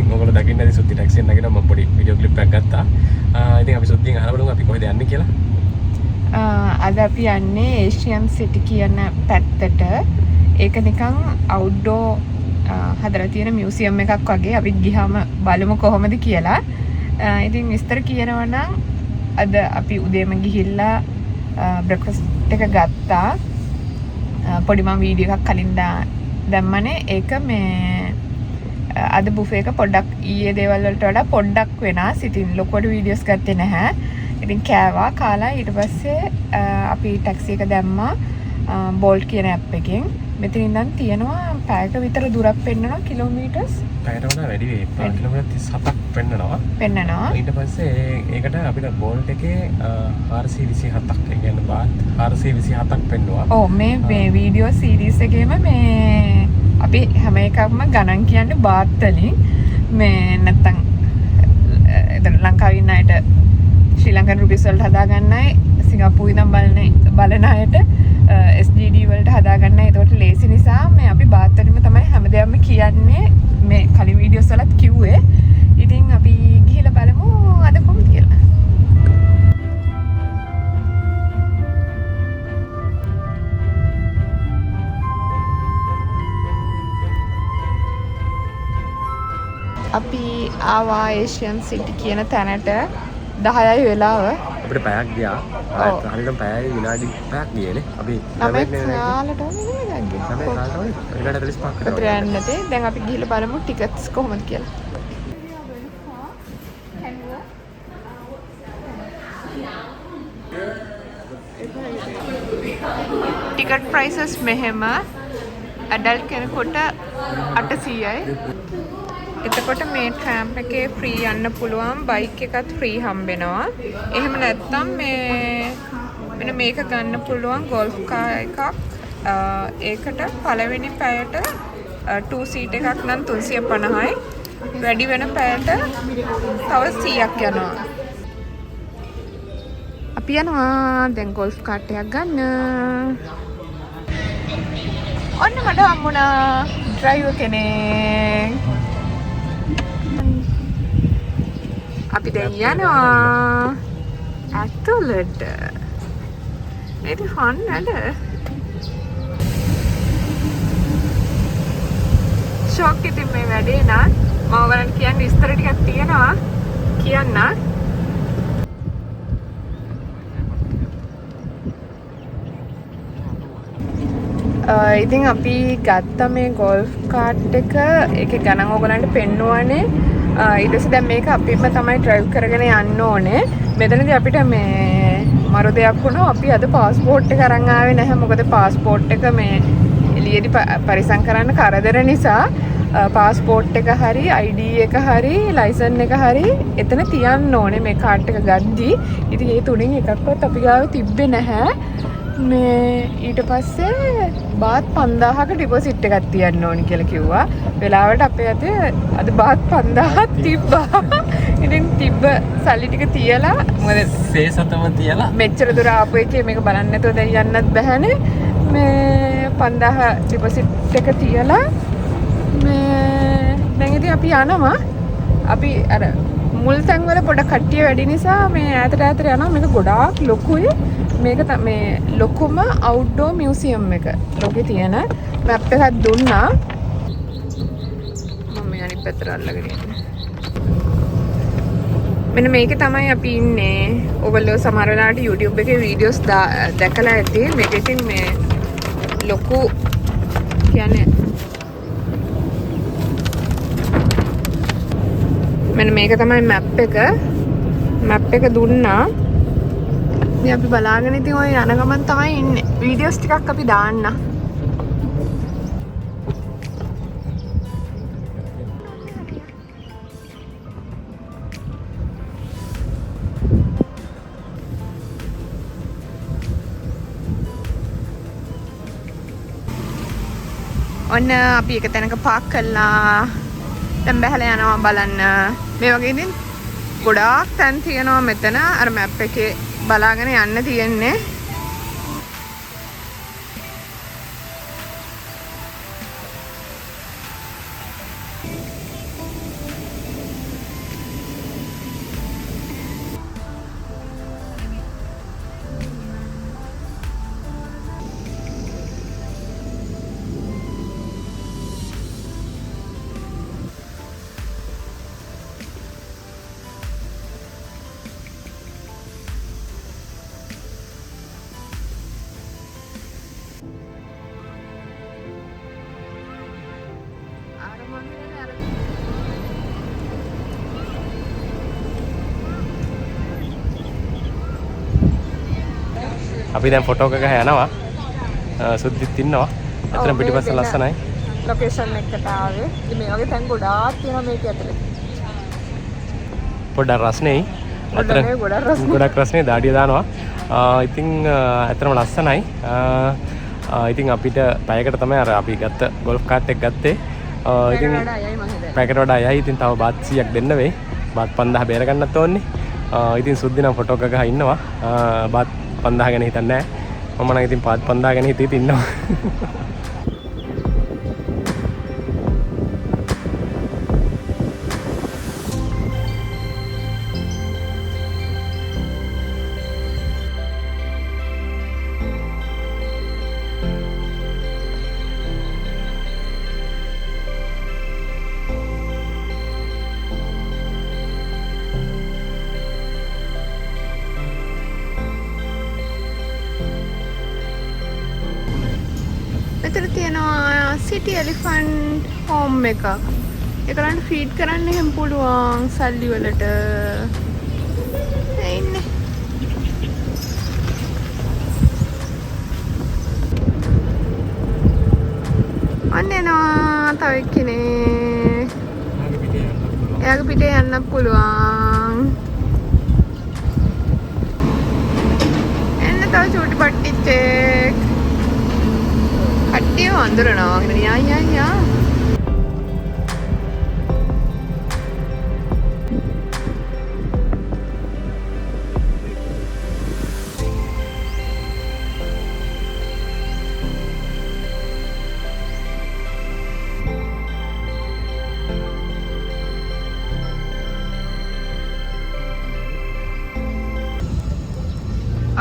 ඉතින් ඔයගොල්ලෝ දකින්න ඇති සුද්ධි ටැක්සි එකෙන් නැගිනවා මම පොඩි වීඩියෝ ක්ලිප් එකක් ගත්තා. ඉතින් අපි සුද්ධියෙන් අහලා බලමු අපි කොහෙද යන්නේ කියලා. අද අපි යන්නේ ඒෂියන් සිටි කියන පැත්තට. ඒක නිකන් අවුට්ඩෝර් හදලා තියෙන මියුසියම් එකක් වගේ. අපි ගියාම බලමු කොහොමද කියලා. ඉතින් විස්තර කියනවා නම් අද අපි උදේම ගිහිල්ලා බ්‍රෙක්ෆාස්ට් එක ගත්තා. පොඩි මම වීඩියෝ එකක් කලින් දැම්මනේ. ඒක මේ අද බුෆේ එක පොඩ්ඩක් ඊයේ දේවල් වලට වඩා පොඩ්ඩක් වෙනස්. ඉතින් ලොකුවට වීඩියෝස් ගත්තේ නැහැ. ඉතින් කෑවා කාලා ඊට පස්සේ අපි ටැක්සි එක දැම්මා බෝල්ට් කියන ඇප් එකෙන්. මෙතන ඉඳන් තියෙනවා පැයක විතර දුරක් පෙන්නනවා කිලෝමීටර්ස්. පැයට වඩා වැඩි වෙයි. කිලෝමීටර් 37ක් පෙන්නනවා. ඊට පස්සේ ඒකට අපිට බෝල්ට් එකේ 427ක් ඒ කියන්නේ බාත් 427ක් පෙන්නවා. ඔව් මේ වීඩියෝ සීරීස් එකේම මේ අපි හැම එකක්ම ගණන් කියන්නේ බාත් වලින්. මේ නැත්තම් එතන ලංකාවේ ඉන්න අයට ශ්‍රී ලංකන් රුපීස් වලට හදා ගන්නයි සිංගප්පූරු ඉඳන් බලන අයට SGD වලට හදා ගන්නයි. ඒකට ලේසි නිසා මේ අපි බාත් වලින්ම තමයි හැමදේම කියන්නේ. මේ කලින් වීඩියෝස් වලත් කිව්වේ. ඉතින් අපි ගිහලා බලමු අද කොහොමද කියලා. අපි ආවා ඒෂියන් සිටි කියන තැනට 10යි වෙලාව. අපිට පැයක් ගියා. හරියටම පැයයි විනාඩි 5ක් ගියේනේ. අපි දැන් අපි ගිහලා බලමු ටිකට්ස් කොහොමද කියලා. ටිකට් ප්‍රයිසස් මෙහෙම ඇඩල්ට් කෙනෙකුට 800යි. එතකොට මේ ට්‍රෑම් එකේ ෆ්‍රී යන්න පුළුවන්. බයික් එකත් ෆ්‍රී හම්බෙනවා. එහෙම නැත්නම් මෙන්න මේක ගන්න පුළුවන් ගෝල්ෆ් කාර් එකක්. ඒකට පළවෙනි පැයට 2 සීට් එකක් නම් 350යි. වැඩි වෙන පැයට තව 100ක් යනවා. අපි යනවා දැන් ගෝල්ෆ් කාර්ට් එකක් ගන්න. ඔන්න මට හම්බුණා ඩ්‍රයිවර් කෙනෙක්. අපි දැන් යනවා ඇතුළට. මේක ෆන් නේද? ෂොක් ඉතින් මේ වැඩේ නා මම ඔයාලට කියන්න විස්තර ටිකක් තියෙනවා කියන්න. ඉතින් අපි ගත්ත මේ ගෝල්ෆ් කාර්ට් එක ඒකේ ගණන් ඕගලන්ට පෙන්නුවානේ. ඊට පස්සේ දැන් මේක අපිම තමයි ඩ්‍රයිව් කරගෙන යන්න ඕනේ. මෙතනදී අපිට මේ මරු දෙයක් වුණා. අපි අද પાස්පෝර්ට් එක අරන් ආවේ නැහැ. මොකද પાස්පෝර්ට් එක මේ එළියේදී පරිසම් කරන්න කරදර නිසා પાස්පෝර්ට් එක හරි ID එක හරි ලයිසන් එක හරි එතන තියන්න ඕනේ මේ කාර්ඩ් එක ගද්දි. ඉතින් ඒ තුنين එකක්වත් අපි ගාව තිබ්බේ නැහැ. මේ ඊට පස්සේ බාත් 5000ක ඩිපොසිට් එකක් තියන්න ඕනි කියලා කිව්වා. වෙලාවට අපේ අතේ අද බාත් 5000ක් තිබ්බා. ඉතින් තිබ්බ සල්ලි ටික තියලා මොකද සේසතම තියලා මෙච්චර දුර ආපු එකේ මේක බලන්න නැතුව දැන් යන්නත් බැහැනේ. මේ 5000 ඩිපොසිට් එක තියලා මේ දැන් ඉතින් අපි යනවා. අපි අර මුල් තැන් වල පොඩ කට්ටිය වැඩි නිසා මේ ඈතට යනවා. මේක ගොඩාක් ලොකුයි. මේක මේ ලොකුම අවුට්ඩෝර් මියුසියම් එක. ලෝකේ තියෙන මැප් එකක් දුන්නා. මම මේ අනිත් පැත්තට අල්ලගෙන ඉන්නේ. මෙන්න මේකේ තමයි අපි ඉන්නේ. ඔයගොල්ලෝ සමහර වෙලාවට YouTube එකේ වීඩියෝස් දැකලා ඇති. මේක ඉතින් මේ ලොකු කියන්නේ මෙන්න මේක තමයි මැප් එක. මැප් එක දුන්නා. ඉතින් අපි බලාගෙන ඉතින් ඔය යන ගමන් තමයි ඉන්නේ. වීඩියෝස් ටිකක් අපි දාන්න. ඔන්න අපි එක තැනක පාක් කළා. දැන් බහලා යනවා බලන්න. මේ වගේ ඉතින් ගොඩාක් තැන් තියෙනවා මෙතන. අර මැප් එකේ බලාගෙන යන්න තියෙන්නේ. අපි දැන් ෆොටෝ එකක යනවා. සුද්ධිත් ඉන්නවා. එතන පිටිපස්ස ලස්සනයි. ලොකේෂන් එකට ආවේ. ඉතින් මේ වගේ තැන් ගොඩාක් තියෙනවා මේක ඇතුලේ. පොඩ්ඩක් රස්නේ. ගොඩක් රස්නේ දාඩිය දානවා. ඉතින් ඇත්තටම ලස්සනයි. ඉතින් අපිට පැයකට තමයි අර අපි ගත්ත ගෝල්ෆ් කාට් එක ගත්තේ. ඉතින් පැයකට වඩා යයි. ඉතින් තව බාත් 100ක් දෙන්න වෙයි. බාත් 5000 බේර ගන්නත් ඕනේ. ඉතින් සුද්ධි නම් ෆොටෝ එකක ඉන්නවා. බාත් 5000 ගැන හිතන්නේ නැහැ. මම නම් ඉතින් බාත් 5000 ගැන හිතේ ඉන්නවා. මෙතන තියෙනවා සිටි එලිෆන්ට් හෝම් එකක්. ඒකලන්ට ෆීඩ් කරන්න එහෙම පුළුවන් සල්ලි වලට. එන්නේ. අන්නේනවා තව එක්කෙනෙක්. එයාගේ පිටේ යන්න පුළුවන්. එන්න තව චූටි පට්ටිච්චෙක්. කට්ටිය වඳුරනවා වගේ යා.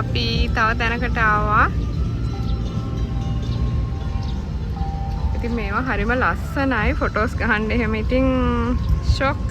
අපි තව තැනකට ආවා. ඉතින් මේවා හරිම ලස්සනයි ෆොටෝස් ගහන්න එහෙම. ඉතින් ෂොක්.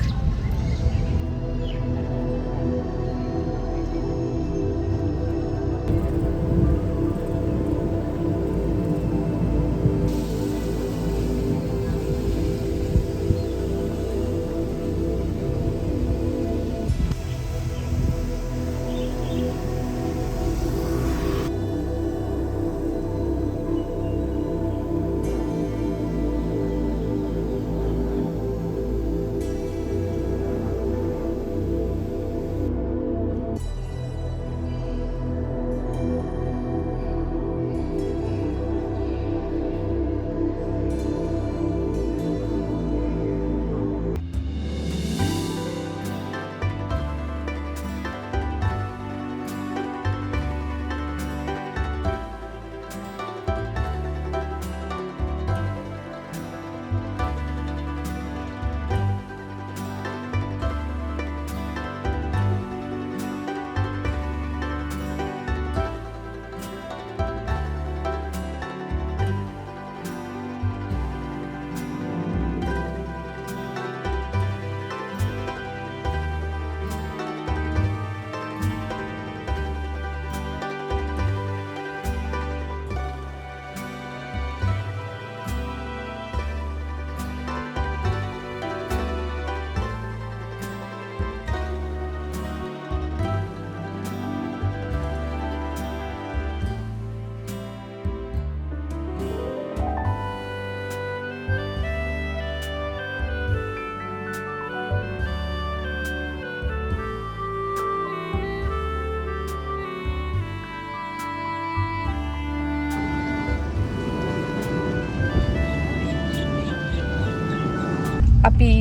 අපි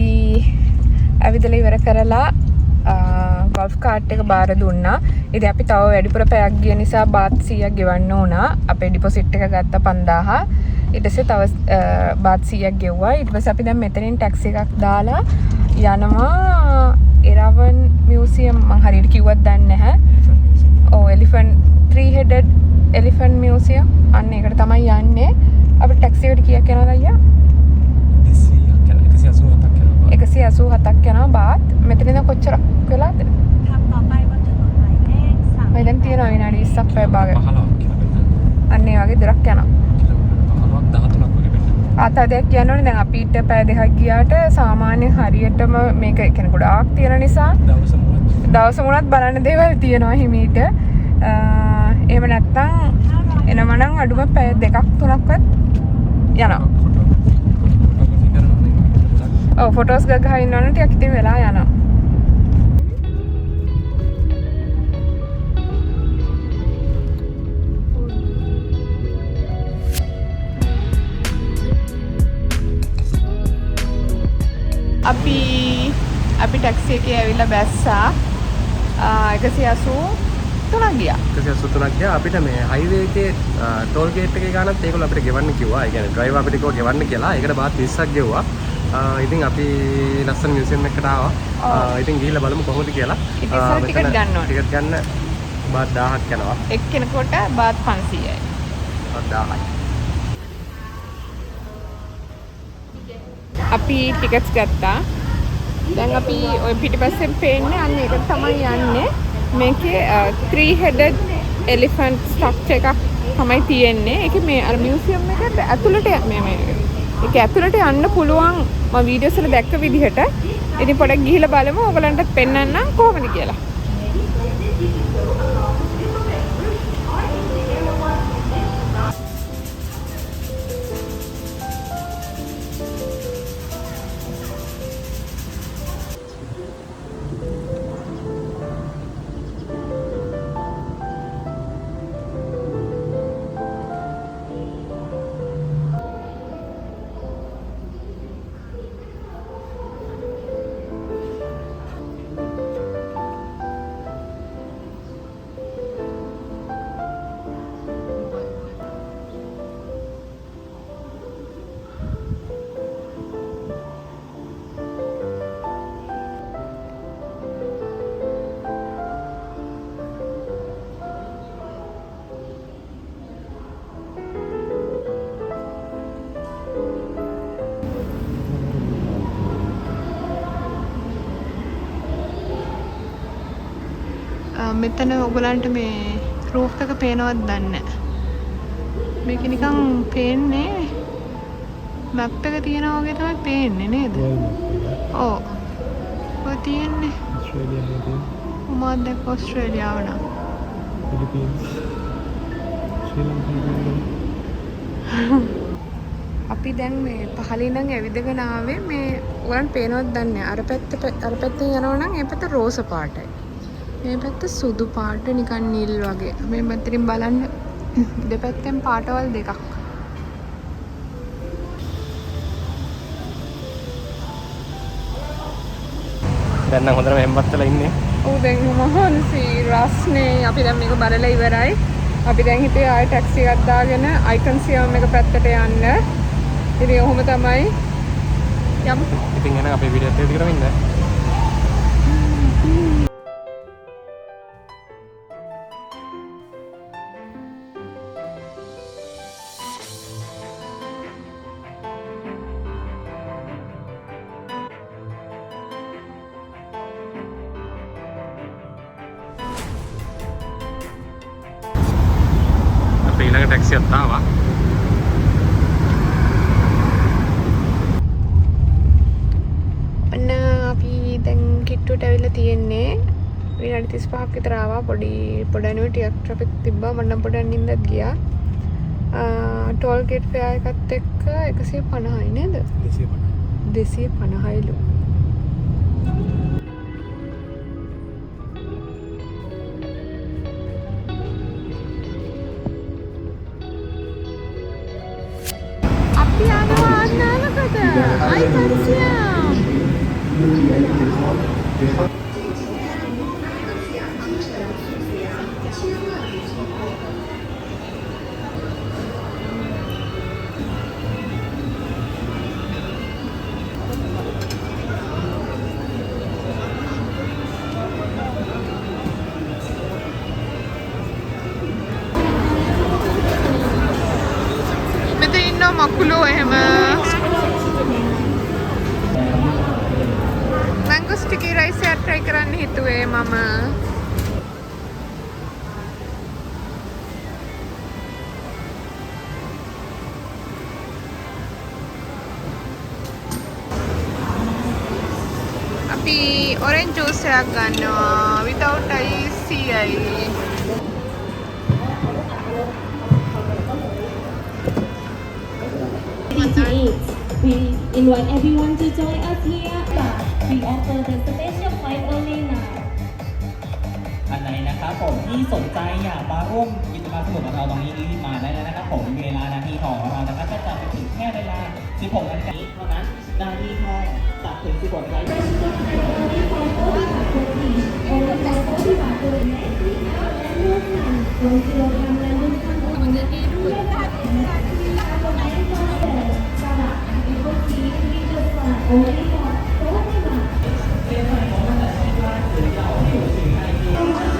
ඇවිදලා ඉවර කරලා ගොල්ෆ් කාට් එක බාර දුන්නා. ඉතින් අපි තව වැඩිපුර පැයක් ගිය නිසා බාත් 100ක් ගෙවන්න උනා. අපේ ඩිපොසිට් එක ගත්ත 5000. ඊට පස්සේ තව බාත් 100ක් ගෙවුවා. ඊට පස්සේ අපි දැන් මෙතනින් ටැක්සි එකක් දාලා යනවා එරවන් මියුසියම්. මම හරියට කිව්වත් දන්නේ නැහැ. ඔව් එලිෆන්ට් 3-headed elephant museum. අන්න ඒකට තමයි යන්නේ. අපිට ටැක්සි එකට කීයක් යනවද අයියා? 187ක් යනවා බාත්. මෙතන ඉඳන් කොච්චර වෙලාද? මම දැන් තියනවා විනාඩි 20ක් පැය භාගයක්. 15ක් කියලා. අන්න ඒ වගේ දොරක් යනවා. 13ක් වගේ වෙන්න. ආතදයක් කියනවනේ දැන් අපිට පැය දෙකක් ගියාට සාමාන්‍ය හරියටම මේක කියන්නේ ගොඩාක් තියෙන නිසා දවස මුලත් බලන්න දේවල් තියෙනවා හිමීට. එහෙම නැත්තම් එනවා නම් අඩුම පැය 2ක් 3ක්වත් යනවා. ඔව් ෆොටෝස් ගහ ඉන්නවනේ ටිකක් ඉතින් වෙලා යනවා. අපි ටැක්සි එකේ ඇවිල්ලා බැස්සා 183ක් ගියා. 183ක් ගියා. අපිට මේ හයිවේ එකේ ටෝල් ගේට් එකේ ගානත් ඒගොල්ලෝ අපිට ගෙවන්න කිව්වා. ඒ කියන්නේ ඩ්‍රයිවර් අපිට කිව්වා ගෙවන්න කියලා. ඒකට බාත් 20ක් ගෙවුවා. ඉතින් අපි ලස්සන මියුසියම් එකකට ආවා. ඉතින් ගිහිල්ලා බලමු කොහොමද කියලා. ඉතින් ඉස්සර ටිකට් ගන්න ඕනේ. ටිකට් ගන්න බාත් 1000ක් යනවා. එක්කෙනෙකුට බාත් 500යි. බාත් 1000යි. අපි ටිකට්ස් ගත්තා. දැන් අපි ওই පිටිපස්සෙන් පේන්නේ අන්න ඒකට තමයි යන්නේ. මේකේ 3-headed elephant structure එකක් තමයි තියෙන්නේ. ඒකේ මේ අර මියුසියම් එකට ඇතුළට ඒක ඇතුළට යන්න පුළුවන් මම වීඩියෝස් වල දැක්ක විදිහට. ඉතින් පොඩක් ගිහිල්ලා බලමු ඕගලන්ටත් පෙන්වන්නම් කොහොමද කියලා. මෙතන ඔයගලන්ට මේ රූෆ් එක පේනවද දන්නේ නැහැ. මේක නිකන් පේන්නේ මැප් එක තියනා වගේ තමයි පේන්නේ නේද? ඔව්. ඔය තියෙන්නේ ඔස්ට්‍රේලියාවේ. මොකක්ද දැක්ක ඔස්ට්‍රේලියාව නම්. ෆිලිපීන්ස්. ශ්‍රී ලංකාවේ. අපි දැන් මේ පහලින් නම් ඇවිදගෙන ආවේ මේ ඔයගලන්ට පේනවද දන්නේ නැහැ. අර පැත්තෙන් යනවා නම් ඒ පැත්ත රෝස පාටයි. මේ පැත්ත සුදු පාට නිකන් නිල් වගේ. මේ පැත්තෙන් බලන්න දෙපැත්තෙන් පාටවල් දෙකක්. දැන් නම් හොඳටම එම්බත්තලා ඉන්නේ. ඔව් දැන් මහන්සි රස්නේ අපි දැන් මේක බලලා ඉවරයි. අපි දැන් හිතේ ආයෙ ටැක්සි එකක් දාගෙන අයිකන්සියම් එක පැත්තට යන්න. ඉතින් ඔහොම තමයි. යමු. ඉතින් එහෙනම් අපේ වීඩියෝ එක දිගටම ඉන්න. ඊළඟ ටැක්සි එකක් ආවා. අන්න අපි දැන් කිට්ටුවට ඇවිල්ලා තියෙන්නේ. විනාඩි 35ක් විතර ආවා. පොඩ්ඩක් ටිකක් ට්‍රැෆික් තිබ්බා. මම නම් පොඩ්ඩක් නිින්දත් ගියා. ටෝල් ගේට් ෆෙයා එකත් එක්ක 150යි නේද? 250යිලු. මකුලෝ එහෙම මැංගෝ ස්ටිකි රයිස් එක try කරන්න හිතුවේ මම. අපි orange juice එකක් ගන්නවා without ice. We invite everyone to join us here. We offer the special flight only now. อันไหนนะครับผมที่สนใจอยากมาร่วมกิจกรรมสนุกกับเราตรงนี้รีบมาได้เลยนะครับผมเวลานาทีทองของเรานะครับจะจัดไปถึงแค่เวลา 16 นาฬิกาเท่านั้นนาทีทองจัดถึง 16 นาฬิกา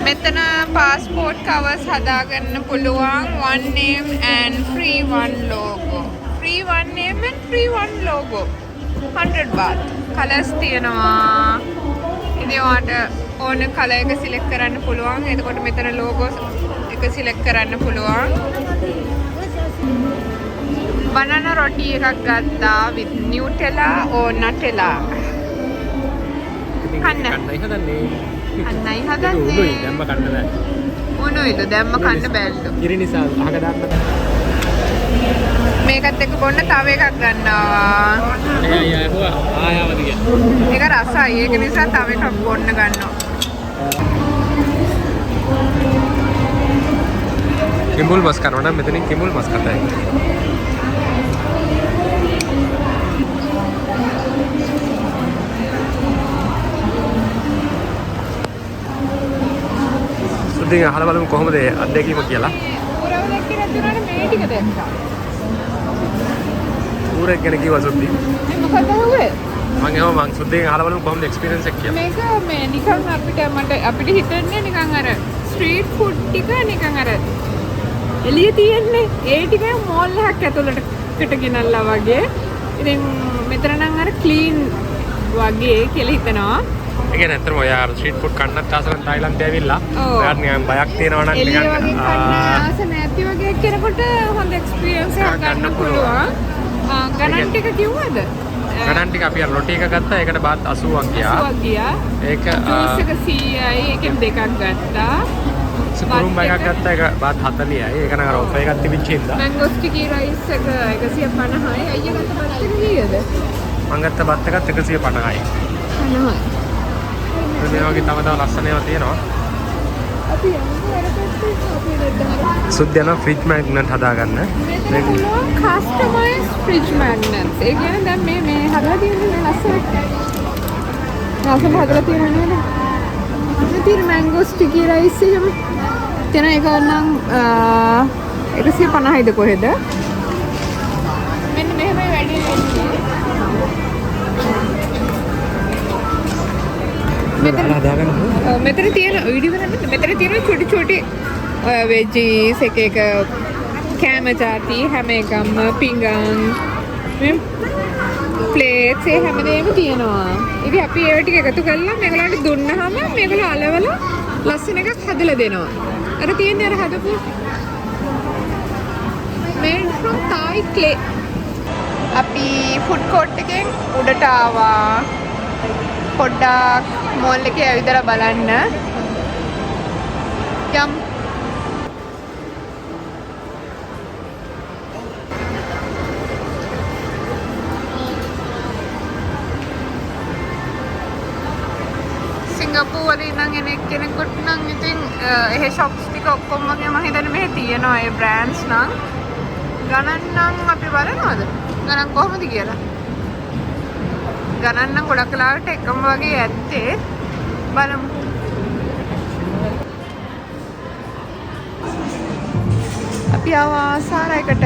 මෙතන passport covers හදාගන්න පුළුවන් one name and free one logo. Free one name and free one logo. 100 baht. Colors තියෙනවා. ඉතින් ඔයාට ඕන color එක select කරන්න පුළුවන්. එතකොට මෙතන logo එක select කරන්න පුළුවන්. banana roti එකක් ගත්තා with Nutella or Nutella. කන්න. කන්නයි හදන්නේ. අන්නයි උණුයි හදන්නේ. දැම්ම කන්න බෑ. මොනොයිද දැම්ම කන්න බැල්ලු. කිරි නිසා අහක දාන්න බෑ. මේකත් එක්ක බොන්න තව එකක් ගන්නවා. එයා හුවා ආයවද කිය. ඒක රසයි. ඒක නිසා තව එකක් බොන්න ගන්නවා. කිඹුල් මස් කරනවා නම් මෙතනින් කිඹුල් මස් කතයි. සුද්ධින් අහලා බලමු කොහොමද අත්දැකීම කියලා. ඌරව දැක්කේ නැතුණාට මේ ටික දැක්කා. ඌරෙක් ගැන කිව්වා සුද්ධි. මොකද හුවේ? මම සුද්ධින් අහලා බලමු කොහොමද එක්ස්පීරියන්ස් එක කියලා. මේක මේ නිකන් අපිට හිතන්නේ නිකන් අර ස්ට්‍රීට් ෆුඩ් ටික නිකන් අර එළිය තියෙන්නේ ඒ ටික මෝල් එකක් ඇතුළට ගෙනල්ලා වගේ. ඉතින් මෙතන නම් අර ක්ලීන් වගේ කියලා හිතනවා. ඒ කියන්නේ ඇත්තටම ඔය ස්ට්‍රීට් ෆුඩ් කන්නත් ආසන තායිලන්තේ ඇවිල්ලා ඔව්. ඔයාට නිකන් බයක් තියෙනවා නම් එළිය වගේ කන්න නිකන් ආස නැති වගේ කෙනෙකුට හොඳ එක්ස්පීරියන්ස් එකක් ගන්න පුළුවන්. ගණන් ටික කිව්වද? ගණන් ටික අපි අර රොටි එක ගත්තා ඒකට බාත් 80ක් ගියා. 80ක් ගියා. ඒක ජූස් එක 100යි. ඒකෙන් දෙකක් ගත්තා. සුපුරුම් එකක් ගත්තා ඒක බාත් 40යි. ඒක නම් අර ඔෆර් එකක් තිබිච්ච හින්දා. මැංගෝ ස්ටිකි රයිස් එක 150යි. අයියා ගත්ත බත් එක කීයද? මම ගත්ත බත් එකත් 150යි. 50යි. මේ වගේ තව ලස්සන ඒවා තියෙනවා. අපි යන්නේ අර පැත්තේ අපි දෙන්න. සුද්ධ යන ෆ්‍රිජ් මැග්නට් හදාගන්න. මේක පුළුවන් කස්ටමයිස් ෆ්‍රිජ් මැග්නට්ස්. ඒ කියන්නේ දැන් මේ හදලා තියෙන මේ ලස්සනට. ලස්සන හදලා තියෙන නේද? මේ තියෙන මැංගෝ ස්ටිකි රයිස් එහෙම. තන එක නම් 150යිද කොහෙද? මෙන්න මෙහෙමයි වැඩි වෙන්නේ. මෙතන තියෙන වීඩියෝ කරන්නේ මෙතන තියෙන චොටි චොටි වෙජ්ජීස් එක කෑම ජාති හැම එකම පිඟන් මේ ප්ලේට්ස් ඒ හැමදේම තියෙනවා. ඉතින් අපි ඒව ටික එකතු කරලා මේගොල්ලන්ට දුන්නාම මේගොල්ලෝ අලවලා ලස්සන එකක් හදලා දෙනවා. අර තියෙන්නේ අර හදපු made from Thai clay. අපි ෆුඩ් කෝට් එකෙන් උඩට ආවා. පොඩ්ඩක් මෝල් එකේ ඇවිදලා බලන්න. යම් සිංගප්පූරු වල ඉඳන් එන කෙනෙකුට නම් ඉතින් එහෙ ෂොප්ස් ටික ඔක්කොම වගේ මම හිතන්නේ මෙහෙ තියෙනවා ඒ බ්‍රෑන්ඩ්ස් නම්. ගණන් නම් අපි බලනවද? ගණන් කොහොමද කියලා? ගණන් නම් ගොඩක් වෙලාවට එකම වගේ ඇත්තේ. බලමු. අපි ආවා සාරයකට.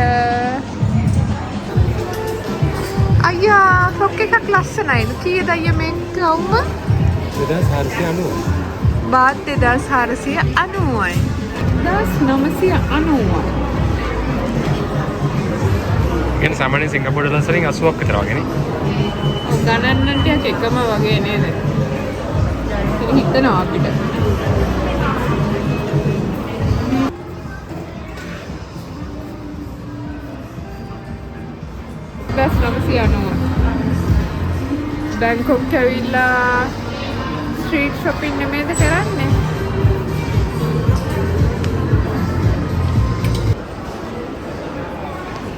අයියා ෆ්‍රොක් එකක් ලස්සනයිද? කීයද අයියා මේක ගවුම? 2490. බාත් 2490යි. 1990යි. කියන්නේ සාමාන්‍යයෙන් සිංගප්පූරු ඩොලර්ස් වලින් 80ක් විතර වගේ නේ. ගණන් ටිකක් එකම වගේ නේද? ඒක හිතනවා අපිට. බස් 990. බැංකොක් ඇවිල්ලා ස්ට්‍රීට් shopping නෙමෙයිද කරන්නේ?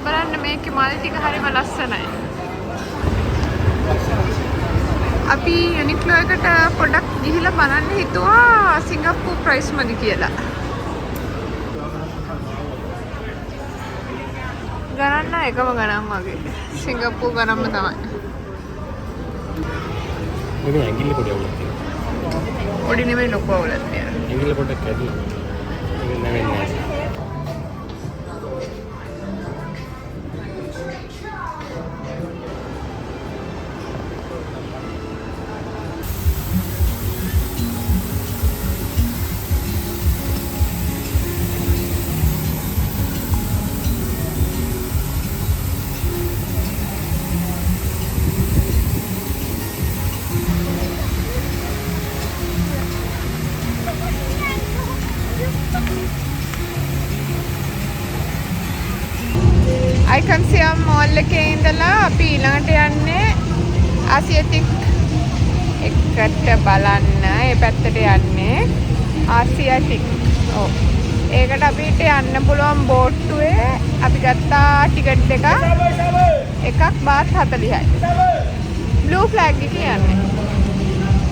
බලන්න මේකේ මල් ටික හරිම ලස්සනයි. අපි යුනික්ලෝ එකට පොඩ්ඩක් ගිහිල්ලා බලන්න හිතුවා සිංගප්පූර් ප්‍රයිස් මදි කියලා. ගණන් එකම ගණන් වගේ. සිංගප්පූර් ගණන්ම තමයි. මේක ඇඟිල්ල පොඩි අවුලක් තියෙනවා. පොඩි නෙමෙයි ලොකු අවුලක් තියෙනවා. ඇඟිල්ල පොඩ්ඩක් ඇදලා. ඒක නැවෙන්නේ නැහැ. icon siam mall එකේ ඉඳලා අපි ඊළඟට යන්නේ ආසියාටික් එකට බලන්න. ඒ පැත්තට යන්නේ ආසියාටික්. ඔව්. ඒකට අපිට යන්න පුළුවන් බෝට්ටුවේ අපි ගත්තා ටිකට් එකක් බාත් 40යි. බ්ලූ ෆ්ලැග් එකේ යන්නේ.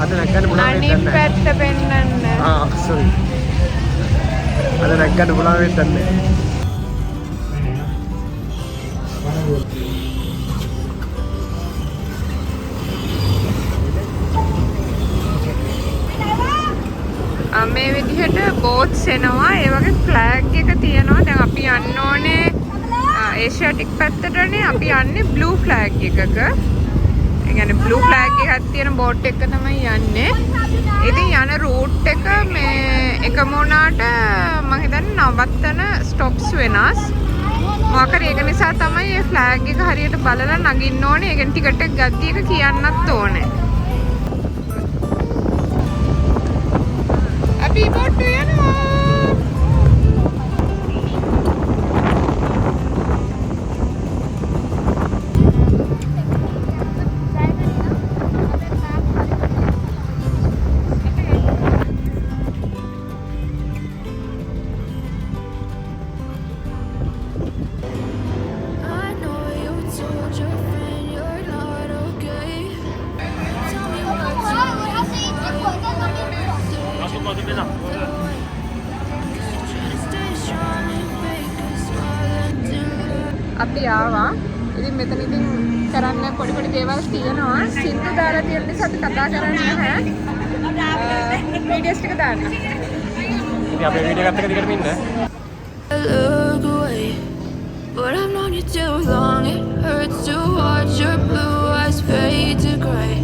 අද නැග්ගන්න පුළුවන් අනිත් පැත්ත පෙන්නන්න. සෝරි. අද නැග්ගන්න පුළුවන් වෙන්නේ මේ විදිහට බෝට්ස් එනවා. ඒ වගේ ෆ්ලැග් එක තියෙනවා. දැන් අපි යන්න ඕනේ ඒෂියාටික් පැත්තටනේ. අපි යන්නේ බ්ලූ ෆ්ලැග් එකක. ඒ කියන්නේ බ්ලූ ෆ්ලැග් එකක් තියෙන බෝට් එක තමයි යන්නේ. ඉතින් යන රූට් එක මේ එකම උනාට මම හිතන්නේ නවත්තන ස්ටොප්ස් වෙනස්. මොකද ඒක නිසා තමයි මේ ෆ්ලැග් එක හරියට බලලා නගින්න ඕනේ. ඒකෙන් ටිකට් එක ගත්ත එක කියන්නත් ඕනේ. අපි බෝට් යනවා. අපි ආවා. ඉතින් මෙතන ඉතින් කරන්න පොඩි පොඩි දේවල් තියෙනවා. සින්දු දාලා තියෙන නිසා අපි කතා කරන්නේ නැහැ. වීඩියෝස් ටික දාන්න. ඉතින් අපේ වීඩියෝ එකත් එක දිගටම ඉන්න. Look away, but I've known you too long. It hurts to watch your blue eyes fade to gray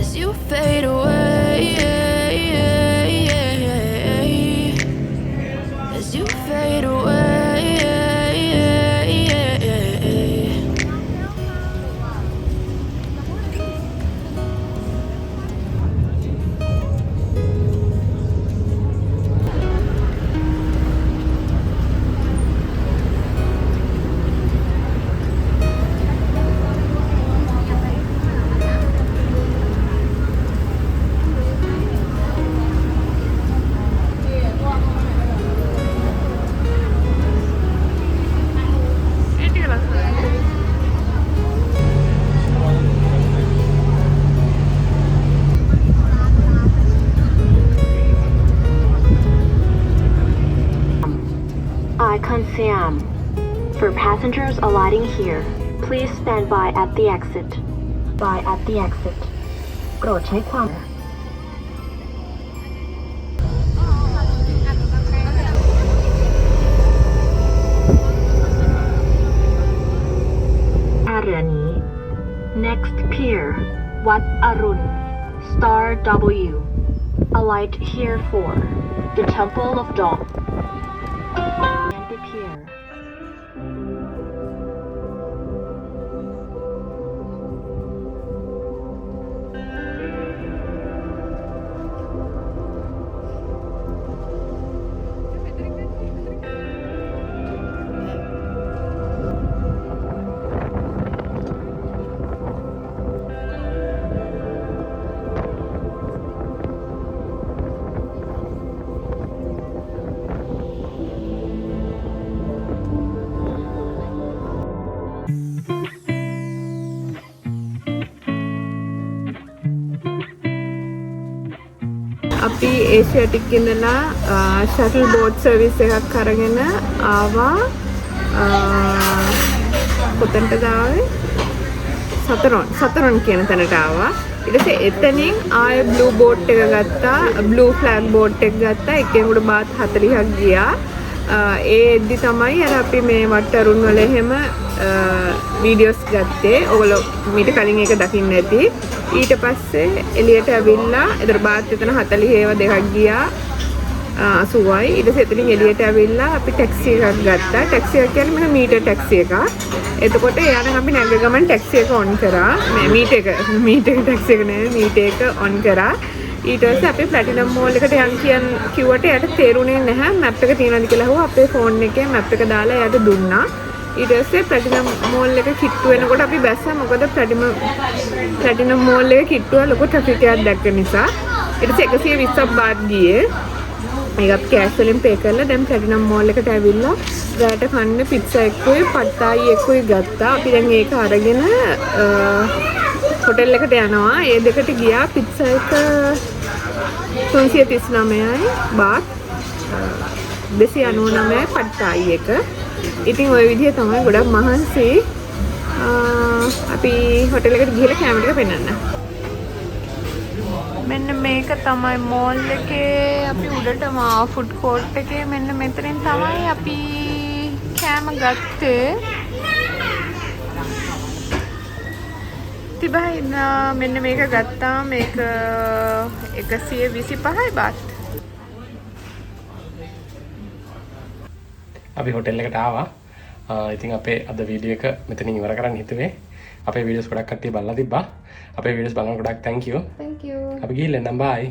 as you fade away. As you fade away. Icon Siam. For passengers alighting here, please stand by at the exit. By at the exit. โปรดใช้ความ ท่าเรือนี้ Next pier วัดอรุณ Star W. Alight here for the Temple of Dawn. And the pier. අපි Asiatic ඉඳලා shuttle boat service එකක් අරගෙන ආවා කොතනටද ආවේ සතරොන් කියන තැනට ආවා. ඊට පස්සේ එතනින් ආයේ බ්ලූ බෝට් එක ගත්තා, බ්ලූ ෆ්ලැග් බෝට් එක ගත්තා. එකෙකුට බාත් 40ක් ගියා. ඒ එද්දි තමයි අර අපි මේ වට්ටරුන් වල එහෙම වීඩියෝස් ගත්තේ. ඔයගොල්ලෝ මීට කලින් ඒක දකින්න ඇති. ඊට පස්සේ එළියට ඇවිල්ලා එතන බාත් එතන 40 ඒවා දෙකක් ගියා. 80යි. ඊට පස්සේ එතනින් එළියට ඇවිල්ලා අපි ටැක්සි එකක් ගත්තා. ටැක්සි එක කියන්නේ මෙන්න මීටර් ටැක්සි එකක්. එතකොට එයානම් අපි නැග ගමන් ටැක්සි එක ඔන් කරා. මේ මීටර් ටැක්සි එක නෙවෙයි මීටර් එක ඔන් කරා. ඊට පස්සේ අපි ප්ලැටිනම් මෝල් එකට යන් කිව්වට එයාට තේරුනේ නැහැ මැප් එක තියෙනවද කියලා. අහුවා අපේ ෆෝන් එකේ මැප් එක දාලා එයාට දුන්නා. ඊට පස්සේ ප්ලැටිනම් මෝල් එක කිට්ටු වෙනකොට අපි බැස්සා. මොකද ප්ලැටිනම් මෝල් එක කිට්ටුව ලොකු ට්‍රැෆික් එකක් දැක්ක නිසා. ඊට පස්සේ 120ක් බාත් ගියේ. මේකත් කෑෂ් වලින් පේ කරලා දැන් ප්ලැටිනම් මෝල් එකට ඇවිල්ලා රාට කන්න පිට්සා එක්කුයි පට්ටායි එක්කුයි ගත්තා. අපි දැන් ඒක අරගෙන හොටෙල් එකට යනවා. ඒ දෙකට ගියා. පිට්සා එක 339යි බාත් 299යි පට්ටායි එක. ඉතින් ওই විදිහ තමයි ගොඩක් මහන්සි. අපි හොටෙල් එකට ගිහලා කැම ටික පෙන්නන්න. මෙන්න මේක තමයි මෝල් එකේ අපි උඩටම ෆුඩ් කෝර්ට් එකේ මෙන්න මෙතනින් තමයි අපි කෑම ගත්තේ. තිබයි මෙන්න මේක ගත්තා. මේක 125යි බාත්. අපි හොටෙල් එකට ආවා. ඉතින් අපේ අද වීඩියෝ එක මෙතනින් ඉවර කරන්න හිතුවේ. අපේ වීඩියෝස් ගොඩක් කට්ටිය බලලා තිබ්බා. අපේ වීඩියෝස් බලන ගොඩක් thank you. Thank you. අපි ගිහින් එන්නම් bye.